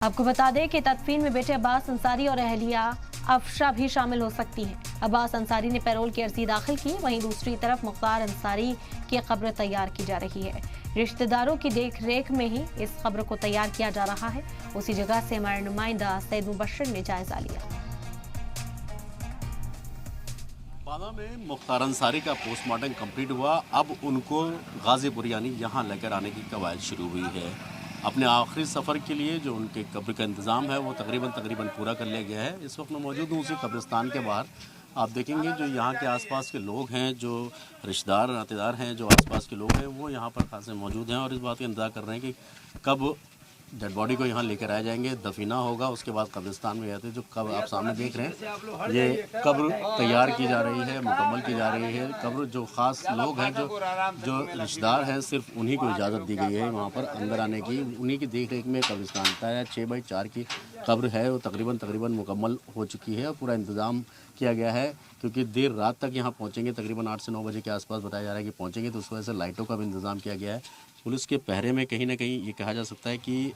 आपको बता दें कि तदफीन में बेटे अब्बास अंसारी और अहलिया अफशा भी शामिल हो सकती हैं। अब्बास अंसारी ने पैरोल की अर्जी दाखिल की, वहीं दूसरी तरफ मुख्तार अंसारी की कब्र तैयार की जा रही है। रिश्तेदारों की देख रेख में ही इस कब्र को तैयार किया जा रहा है। उसी जगह से हमारे नुमाइंदा सैयद मुबशर ने जायजा लिया। बांदा में मुख्तार अंसारी का पोस्टमार्टम कंप्लीट हुआ। अब उनको गाजीपुर यानी यहाँ लेकर आने की कवायद शुरू हुई है। अपने आखिरी सफ़र के लिए जो उनके कब्र का इंतज़ाम है वो तकरीबन पूरा कर लिया गया है। इस वक्त मैं मौजूद हूँ उसी कब्रिस्तान के बाहर। आप देखेंगे जो यहाँ के आसपास के लोग हैं, जो रिश्तेदार नातेदार हैं, जो आसपास के लोग हैं, वो यहाँ पर खासे मौजूद हैं और इस बात का इंतज़ार कर रहे हैं कि कब डेड बॉडी को यहाँ लेकर आया जाएंगे, दफीना होगा, उसके बाद कब्रिस्तान में जाते हैं। जो कब्र आप सामने देख रहे हैं, ये कब्र तैयार की जा रही है, मुकम्मल की जा रही है। कब्र जो ख़ास लोग हैं, जो रिश्तेदार हैं, सिर्फ उन्हीं को इजाज़त दी गई है वहाँ पर अंदर आने की। उन्हीं की देख रेख में कब्रिस्तान है। 6x4 की कब्र है, वो तकरीबन मुकम्मल हो चुकी है और पूरा इंतज़ाम किया गया है, क्योंकि देर रात तक यहाँ पहुँचेंगे। तकरीबन 8 से 9 बजे के आसपास बताया जा रहा है कि पहुँचेंगे, तो उस वजह से लाइटों का भी इंतज़ाम किया गया है। पुलिस के पहरे में कहीं ना कहीं ये कहा जा सकता है कि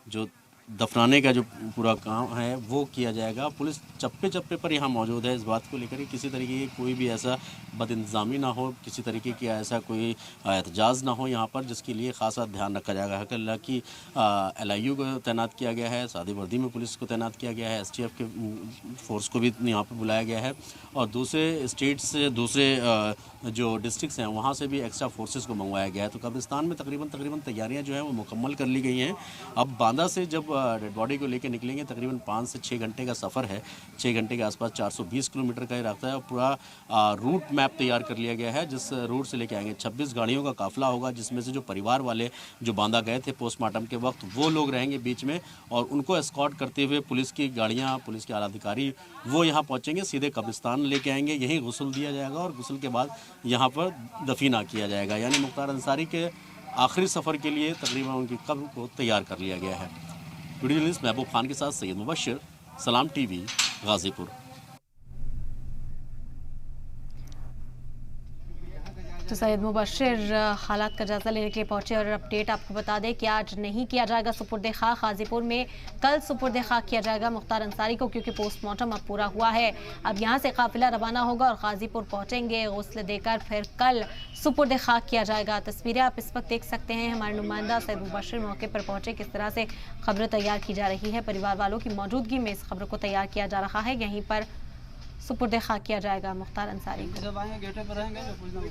जो दफनाने का जो पूरा काम है वो किया जाएगा। पुलिस चप्पे चप्पे पर यहाँ मौजूद है इस बात को लेकर कि किसी तरीके की कोई भी ऐसा बदइंतज़ामी ना हो, किसी तरीके की ऐसा कोई एहतजाज ना हो यहाँ पर, जिसके लिए ख़ासा ध्यान रखा जाएगा। हालांकि LIU को तैनात किया गया है, सादी वर्दी में पुलिस को तैनात किया गया है, STF के फोर्स को भी यहाँ पर बुलाया गया है और दूसरे स्टेट्स से, दूसरे जो डिस्ट्रिक्ट्स हैं वहाँ से भी एक्स्ट्रा फोर्सेस को मंगवाया गया है। तो कब्रिस्तान में तकरीबन तैयारियाँ जो हैं वो मुकम्मल कर ली गई हैं। अब बांदा से जब डेड बॉडी को लेकर निकलेंगे, तकरीबन 5 से 6 घंटे का सफ़र है। 6 घंटे के आसपास 420 किलोमीटर का ही रास्ता है और पूरा रूट मैप तैयार कर लिया गया है, जिस रूट से लेके आएंगे। 26 गाड़ियों का काफ़िला होगा, जिसमें से जो परिवार वाले जो बांदा गए थे पोस्टमार्टम के वक्त, वो लोग रहेंगे बीच में और उनको एस्कॉर्ट करते हुए पुलिस की गाड़ियाँ, पुलिस के आला अधिकारी वो यहाँ पहुँचेंगे, सीधे कब्रिस्तान लेके आएंगे। यहीं गुस्ल दिया जाएगा और गुस्ल के बाद यहाँ पर दफीना किया जाएगा। यानी मुख्तार अंसारी के आखिरी सफ़र के लिए तकरीबन उनकी कब्र को तैयार कर लिया गया है। वीडियो जर्नलिस्ट महबूब खान के साथ सैयद मुबशर, सलाम TV, गाजीपुर। तो सैयद मुबशर हालात का जायजा लेने के लिए पहुंचे और अपडेट आपको बता दें कि आज नहीं किया जाएगा सुपुर्द खाक गाजीपुर में, कल सुपुर्द खाक किया जाएगा मुख्तार अंसारी को, क्योंकि पोस्टमार्टम अब पूरा हुआ है। अब यहां से काफिला रवाना होगा और गाजीपुर पहुंचेंगे, गुस्ल देकर फिर कल सुपुर्द खाक किया जाएगा। तस्वीरें आप इस वक्त देख सकते हैं। हमारे नुमाइंदा सैयद मुबशर मौके पर पहुंचे, किस तरह से खबर तैयार की जा रही है। परिवार वालों की मौजूदगी में इस खबर को तैयार किया जा रहा है। यहीं पर सुपुर्द खाक किया जाएगा मुख्तार अंसारी को।